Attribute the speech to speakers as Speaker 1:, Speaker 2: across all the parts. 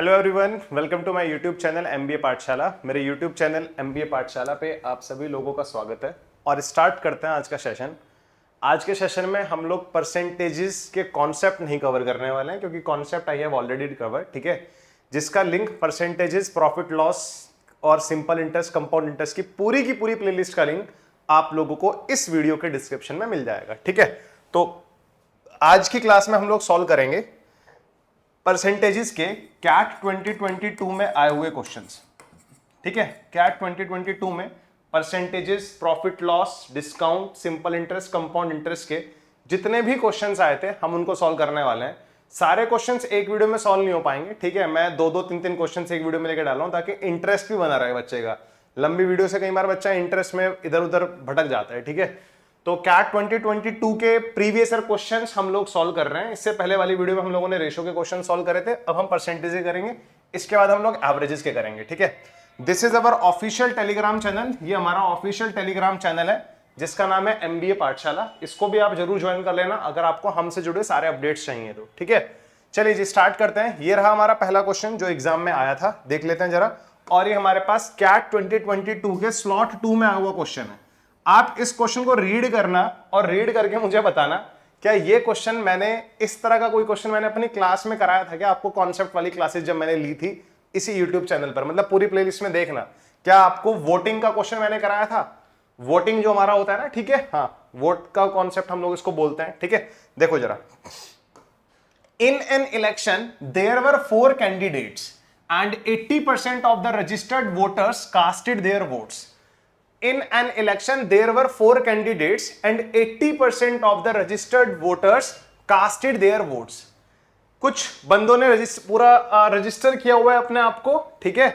Speaker 1: Hello everyone, welcome to my YouTube channel MBA Pathshala. मेरे YouTube channel MBA पाठशाला पे आप सभी लोगों का स्वागत है और स्टार्ट करते हैं आज का सेशन। आज के सेशन में हम लोग परसेंटेजेस के कॉन्सेप्ट नहीं कवर करने वाले हैं क्योंकि concept I have already cover, ठीक है। जिसका लिंक परसेंटेजेस, प्रॉफिट लॉस और सिंपल इंटरेस्ट, कंपाउंड इंटरेस्ट की पूरी प्लेलिस्ट का लिंक आप लोगों को इस वीडियो के डिस्क्रिप्शन में मिल जाएगा, ठीक है। तो आज की क्लास में हम लोग सॉल्व करेंगे परसेंटेजेस के कैट 2022 में आए हुए क्वेश्चंस, ठीक है। कैट 2022 में percentages, profit loss, discount, simple interest, compound interest के जितने भी क्वेश्चंस आए थे हम उनको सॉल्व करने वाले हैं। सारे क्वेश्चंस एक वीडियो में सॉल्व नहीं हो पाएंगे, ठीक है। मैं दो तीन क्वेश्चंस एक वीडियो में लेकर डाल रहा हूं ताकि इंटरेस्ट भी बना रहे बच्चे का। लंबी वीडियो से कई बार बच्चा इंटरेस्ट में इधर उधर भटक जाता है, ठीक है। तो कैट 2022 के प्रीवियस ईयर क्वेश्चंस हम लोग सॉल्व कर रहे हैं। इससे पहले वाली वीडियो में हम लोगों ने रेशो के क्वेश्चन सॉल्व करे थे, अब हम परसेंटेज करेंगे। इसके बाद हम लोग एवरेजेस के करेंगे, ठीक है। This is our official Telegram channel. ये हमारा ऑफिशियल टेलीग्राम चैनल है जिसका नाम है एमबीए पाठशाला। इसको भी आप जरूर ज्वाइन कर लेना अगर आपको हमसे जुड़े सारे अपडेट्स चाहिए तो, ठीक है। चलिए जी स्टार्ट करते हैं। ये रहा हमारा पहला क्वेश्चन जो एग्जाम में आया था, देख लेते हैं जरा। और ये हमारे पास कैट 2022 के स्लॉट 2 में आया हुआ क्वेश्चन है। आप इस क्वेश्चन को रीड करना और रीड करके मुझे बताना क्या ये क्वेश्चन मैंने, इस तरह का कोई क्वेश्चन मैंने अपनी क्लास में कराया था क्या? आपको कॉन्सेप्ट वाली क्लासेस जब मैंने ली थी इसी यूट्यूब चैनल पर, मतलब पूरी प्लेलिस्ट में देखना, क्या आपको वोटिंग का क्वेश्चन मैंने कराया था? वोटिंग जो हमारा होता है ना, ठीक है, हाँ, वोट का कॉन्सेप्ट हम लोग इसको बोलते हैं, ठीक है। देखो जरा, in an election there were 4 candidates and 80% of the registered voters casted their votes. In an election, there were 4 candidates and 80% of the registered voters casted their votes. कुछ बंदों ने पूरा रजिस्टर किया हुआ है अपने आप को, ठीक है।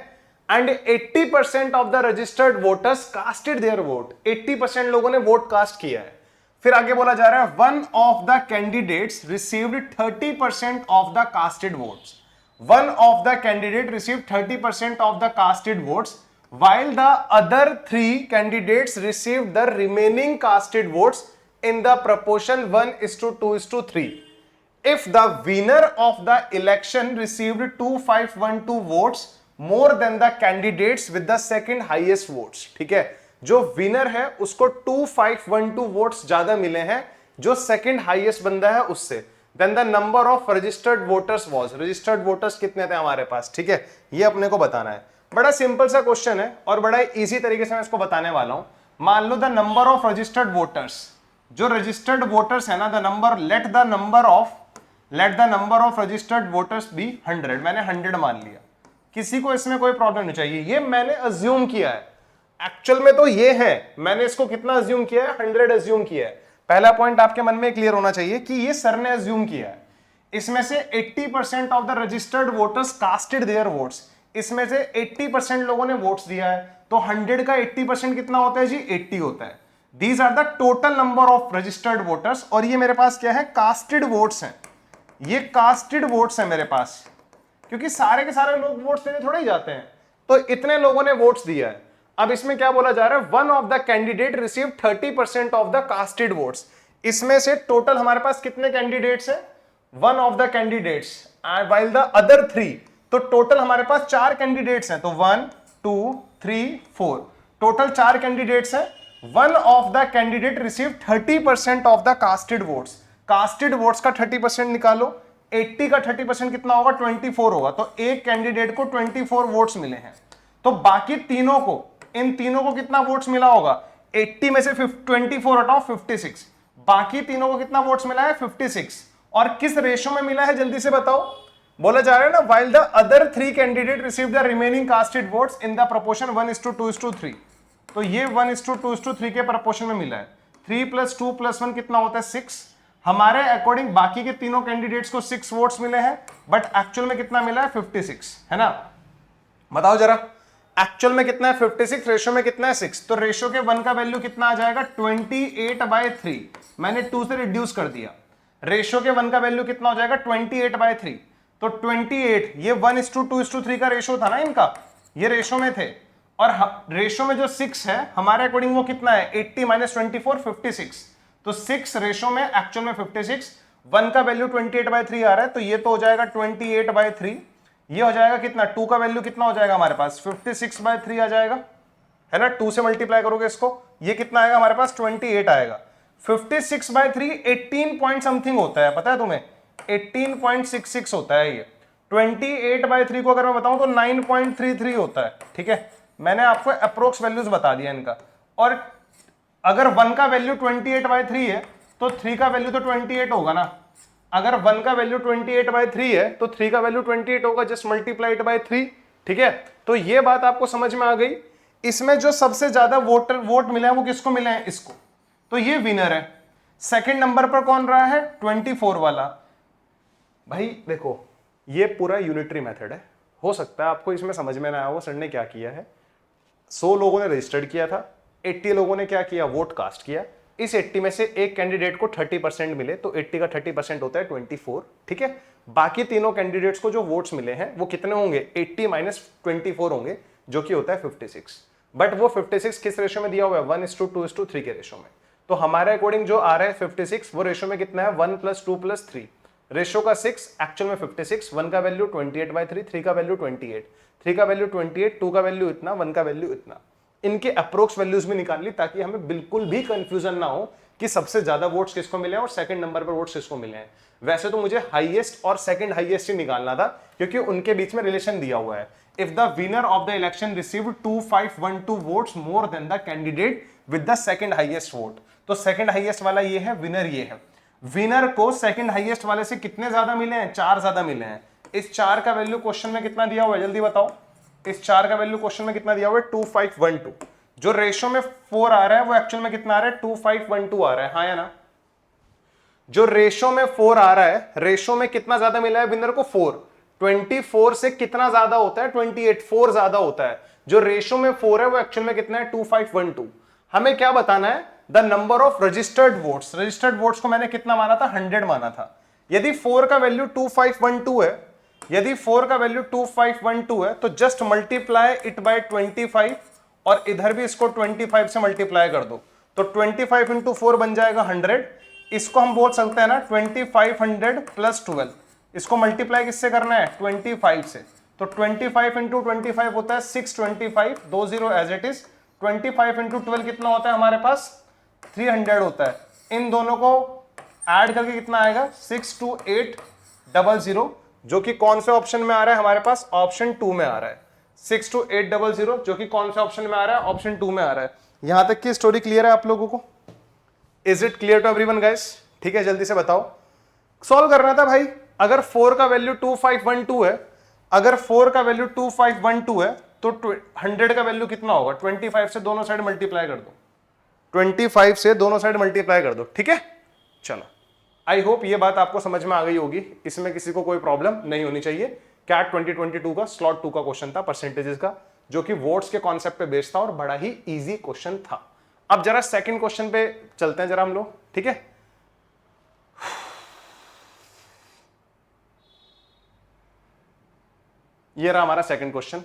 Speaker 1: And 80% of the registered voters casted their vote. 80% लोगों ने वोट कास्ट किया है। फिर आगे बोला जा रहा है one of the candidates received 30% of the casted votes. One of the candidate received 30% of the casted votes while the other 3 candidates received the remaining casted votes in the proportion 1:2:3. If the winner of the election received 2512 votes more than the candidates with the second highest votes, ठीक है, जो winner है उसको 2512 votes ज्यादा मिले हैं जो second highest बंदा है उससे, then the number of registered voters was, registered voters कितने थे हमारे पास, ठीक है। ये अपने को बताना है। बड़ा सिंपल सा क्वेश्चन है और बड़ा इजी तरीके से मैं इसको बताने वाला हूं। मान लो the number of registered voters, जो रजिस्टर्ड वोटर्स है ना, the number, let the number of registered voters be 100। मैंने 100 मान लिया, किसी को इसमें कोई प्रॉब्लम नहीं चाहिए। ये मैंने अज्यूम किया है, एक्चुअल में तो ये है, मैंने इसको कितना अज्यूम किया है? 100 अज्यूम किया है। पहला पॉइंट आपके मन में क्लियर होना चाहिए कि ये सर ने अज्यूम किया है। इसमें से 80% of the registered voters casted their votes, इसमें से 80% लोगों ने वोट्स दिया है, तो 100 का 80% कितना होता है जी? 80 होता है। These are the total number of registered voters. और ये मेरे पास क्या है? कास्टेड वोट्स हैं। ये कास्टेड वोट्स हैं मेरे पास, क्योंकि सारे के सारे लोग वोट्स देने थोड़े ही जाते हैं, तो इतने लोगों ने वोट्स दिया है। अब इसमें क्या बोला जा रहा है? One of the candidate receive 30% of the casted votes. इसमें से टोटल हमारे पास कितने कैंडिडेट्स हैं? One of the candidates, while the other 3, तो टोटल हमारे पास 4 कैंडिडेट्स हैं, तो 1 2 3 4, टोटल 4 कैंडिडेट्स हैं। One of the candidate receive 30% of the casted votes. Casted votes का 30% निकालो, 80 का 30% कितना होगा? 24 होगा। तो एक कैंडिडेट को 24 वोट्स मिले हैं, तो बाकी तीनों को, इन तीनों को कितना वोट्स मिला होगा? 80 में से 24 हटाओ, 56। बाकी तीनों को कितना वोट्स मिला है? 56। और किस रेशो में मिला है जल्दी से बताओ? बोला जा रहा है ना, while the other 3 candidate received the remaining casted votes in the proportion 1:2:3। तो ये 1:2:3 के proportion में मिला है। 3 + 2 + 1 कितना होता है? 6। हमारे अकॉर्डिंग बाकी के तीनों कैंडिडेट्स को 6 वोट्स मिले हैं, बट एक्चुअल में कितना मिला है? 56, है ना। बताओ जरा, एक्चुअल में कितना है? 56, रेशो में कितना है? 6। तो रेशो के 1 का वैल्यू कितना आ जाएगा? 28/3। मैंने 2 से रिड्यूस कर दिया। रेशो के 1 का वैल्यू कितना हो जाएगा? 28/3। तो 28, ये 1:2:3 का रेशो था ना इनका, ये रेशो में थे। और रेशो में जो 6 है हमारे अकॉर्डिंग वो कितना है? 80 - 24, 56। तो 6 रेशो में एक्चुअल में 56, 1 का वैल्यू 28/3 आ रहा है, तो ये तो हो जाएगा 28/3। ये हो जाएगा कितना, 2 का वैल्यू कितना हो जाएगा हमारे पास 56/3 आ जाएगा, है ना। 2 से मल्टीप्लाई करोगे इसको, ये कितना आएगा हमारे पास 28 आएगा। 56/3 18 पॉइंट समथिंग होता है, पता है तुम्हें, 18.66 होता है ये। 28/3 को अगर मैं बताऊं तो 9.33 होता है, ठीक है। मैंने आपको अप्रोक्स वैल्यूज बता दिया इनका। और अगर 1 का वैल्यू 28/3 है तो 3 का वैल्यू तो 28 होगा ना। अगर 1 का वैल्यू 28/3 है तो 3 का वैल्यू 28 होगा, जस्ट मल्टीप्लाइड बाय 3, ठीक है। तो ये बात आपको समझ में आ गई। इसमें जो सबसे ज्यादा वोट मिले हैं वो किसको मिले हैं, इसको, तो ये विनर है। सेकंड नंबर पर कौन रहा है, 24 वाला। भाई देखो, ये पूरा यूनिटरी मेथड है, हो सकता है आपको इसमें समझ में ना आया हो सर ने क्या किया है। 100 लोगों ने रजिस्टर्ड किया था, 80 लोगों ने क्या किया, वोट कास्ट किया। इस 80 में से एक कैंडिडेट को 30% मिले, तो 80 का 30% होता है 24, ठीक है। बाकी तीनों कैंडिडेट्स को जो वोट्स मिले हैं वो कितने होंगे, 80 - 24 होंगे, जो कि होता है 56। बट वो 56 किस रेशो में दिया हुआ है, 1:2:3 के रेशो में। तो हमारे अकॉर्डिंग जो आ रहा है 56, वो रेशो में कितना है, 1 + 2 + 3, रेशो का 6, एक्चुअल में 56। 1 का वैल्यू 28/3, 3 का वैल्यू 28, 3 का वैल्यू 28, 2 का वैल्यू इतना, 1 का वैल्यू इतना। इनके अप्रोक्स वैल्यूज भी निकाल ली ताकि हमें बिल्कुल भी कंफ्यूजन ना हो कि सबसे ज्यादा वोट्स किसको मिले हैं और सेकंड नंबर पर वोट्स किसको मिले हैं। वैसे तो मुझे हाईएस्ट और सेकंड हाईएस्ट ही निकालना था, क्योंकि उनके बीच में रिलेशन दिया हुआ है। If the winner of the election received 2512 votes more than the candidate with the second highest vote, तो सेकंड हाईएस्ट वाला ये है, विनर ये है। विनर को सेकंड हाईएस्ट वाले से कितने ज्यादा मिले हैं, 4 ज्यादा मिले हैं। इस 4 का वैल्यू क्वेश्चन में कितना दिया हुआ है, जल्दी बताओ। इस 4 का वैल्यू क्वेश्चन में कितना दिया हुआ है, 2512। जो रेशो में 4 आ रहा है वो एक्चुअल में कितना आ रहा है, 2512 आ रहा है, हाँ या ना। जो रेशो में 4 आ रहा है, रेशो में कितना ज्यादा मिला है विनर को, 4। 24 से कितना ज्यादा होता है, 28, 4 ज्यादा होता है। जो रेशो में 4 है वो एक्चुअल में कितना है, 2512। हमें क्या बताना है, the number of registered votes. Registered votes को मैंने कितना माना था, 100 माना था। यदि 4 का वैल्यू 2512 है, यदि 4 का वैल्यू 2512 है, तो जस्ट मल्टीप्लाई इट बाय 25, और इधर भी इसको 25 से मल्टीप्लाई कर दो, तो 25 × 4 बन जाएगा 100। इसको हम बोल सकते हैं ना 2500 + 12। इसको मल्टीप्लाई किससे करना है, 25 से, तो 25 × 25 होता है 625, 20 एज इट इज। 25 × 12 कितना होता है हमारे पास, 300 होता है। इन दोनों को ऐड करके कितना आएगा, 62800, जो कि कौन से ऑप्शन में आ रहा है हमारे पास, ऑप्शन 2 में आ रहा है। 62800 जो कि कौन से ऑप्शन में आ रहा है, ऑप्शन 2 में आ रहा है। यहां तक की स्टोरी क्लियर है आप लोगों को, is it clear to everyone guys, ठीक है। जल्दी से बताओ, सॉल्व करना था भाई। अगर 4 का वैल्यू 2512 है, अगर 4 का वैल्यू 2512 है, तो 100 का वैल्यू कितना होगा, 25 से दोनों साइड मल्टीप्लाई कर दो, 25 से दोनों साइड मल्टीप्लाई कर दो, ठीक है। चलो, आई होप ये बात आपको समझ में आ गई होगी, इसमें किसी को कोई प्रॉब्लम नहीं होनी चाहिए। कैट 2022 का स्लॉट 2 का क्वेश्चन था, परसेंटेजेस का, जो कि वोट्स के कॉन्सेप्ट पे बेस्ड था और बड़ा ही इजी क्वेश्चन था। अब जरा सेकंड क्वेश्चन पे चलते हैं जरा हम लोग, ठीक है। ये रहा हमारा सेकंड क्वेश्चन,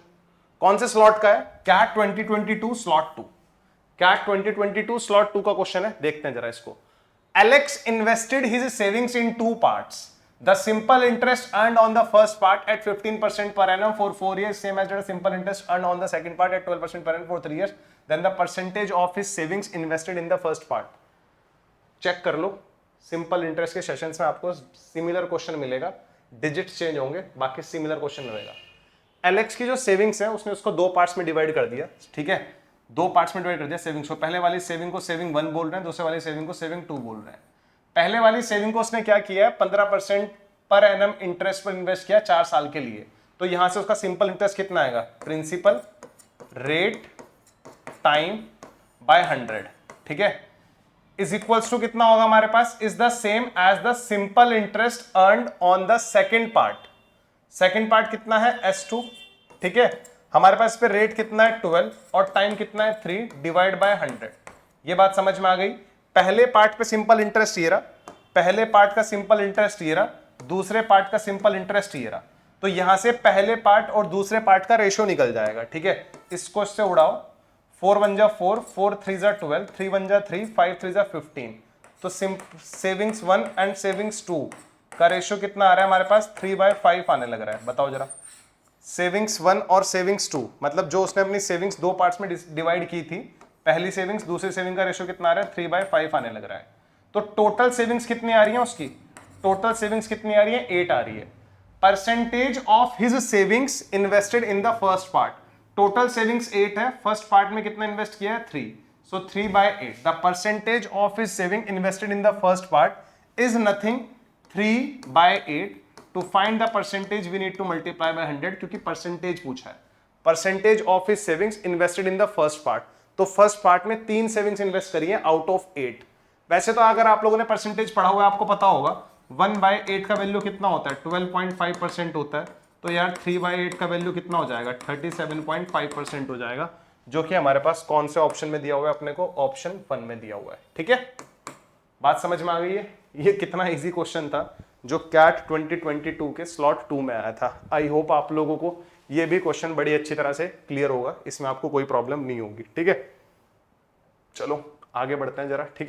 Speaker 1: कौन से स्लॉट का है, कैट 2022 स्लॉट 2। कैट 2022 स्लॉट 2 का क्वेश्चन है, देखते हैं जरा इसको। Alex invested his savings in 2 parts. The simple interest earned on the first part at 15% per annum for 4 years, same as the simple interest earned on the second part at 12% per annum for 3 years. Then the percentage of his savings invested in the first part. Check कर लो, simple interest के sessions में आपको similar question मिलेगा, digits change होंगे, बाकी similar question मिलेगा। Alex की जो सेविंग्स है उसने उसको 2 पार्ट्स में डिवाइड कर दिया, ठीक है। 2 पार्ट्स में डिवाइड कर दिया सेविंग्स को। पहले वाली सेविंग को सेविंग 1 बोल रहे हैं, दूसरे वाली सेविंग को सेविंग 2 बोल रहे हैं। पहले वाली सेविंग को उसने क्या किया है, 15% पर एनम इंटरेस्ट पर इन्वेस्ट किया 4 साल के लिए। तो यहां से उसका सिंपल इंटरेस्ट कितना आएगा, प्रिंसिपल रेट टाइम बाय 100, ठीक है, इज इक्वल्स टू कितना होगा हमारे पास, is the same as the simple interest earned on the second part. Second part कितना है, S2, ठीक है। हमारे पास पे रेट कितना है 12 और टाइम कितना है 3 डिवाइड बाय 100। ये बात समझ में आ गई। पहले पार्ट पे सिंपल इंटरेस्ट ये रहा, पहले पार्ट का सिंपल इंटरेस्ट ये रहा, दूसरे पार्ट का सिंपल इंटरेस्ट ये रहा। तो यहां से पहले पार्ट और दूसरे पार्ट का रेशियो निकल जाएगा, ठीक है। इसको इससे उड़ाओ, 4 × 1 = 4, 4 × 3 = 12, 3 × 1 = 3, 5 × 3 = 15। तो सेविंग्स 1 एंड सेविंग्स 2 का रेशियो कितना आ रहा है हमारे पास, 3/5 आने लग रहा है। बताओ जरा, सेविंग्स 1 और सेविंग्स 2, मतलब जो उसने अपनी सेविंग्स दो पार्ट्स में डिवाइड की थी, पहली सेविंग्स दूसरी सेविंग का रेशियो कितना आ रहा है, 3/5 आने लग रहा है। तो टोटल सेविंग्स कितनी आ रही है उसकी, टोटल सेविंग्स कितनी आ रही है, 8 आ रही है। Percentage of his savings invested in the first part, total savings 8 है, फर्स्ट पार्ट में कितना इन्वेस्ट किया है, 3, so 3/8। The percentage of his saving invested in the first part is nothing 3/8। To find the percentage we need to multiply by 100, क्योंकि percentage पूछा है। Percentage of his savings invested in the first part, तो first part में 3 savings invest करी है out of 8। वैसे तो अगर आप लोगों ने परसेंटेज पढ़ा हुआ है आपको पता होगा 1/8 का वैल्यू कितना होता है, 12.5% होता है। तो यार 3/8 का वैल्यू कितना हो जाएगा, 37.5% हो जाएगा, जो कि हमारे पास कौन से ऑप्शन में दिया हुआ है, अपने को ऑप्शन 1 में दिया हुआ है। ठीक है, बात समझ में आ गई है। ये कितना इजी क्वेश्चन था जो कैट 2022 के स्लॉट 2 में आया था। आई होप आप लोगों को ये भी क्वेश्चन बड़ी अच्छी तरह से क्लियर होगा, इसमें आपको कोई प्रॉब्लम नहीं होगी। ठीक है, चलो आगे बढ़ते हैं जरा। ठीक है,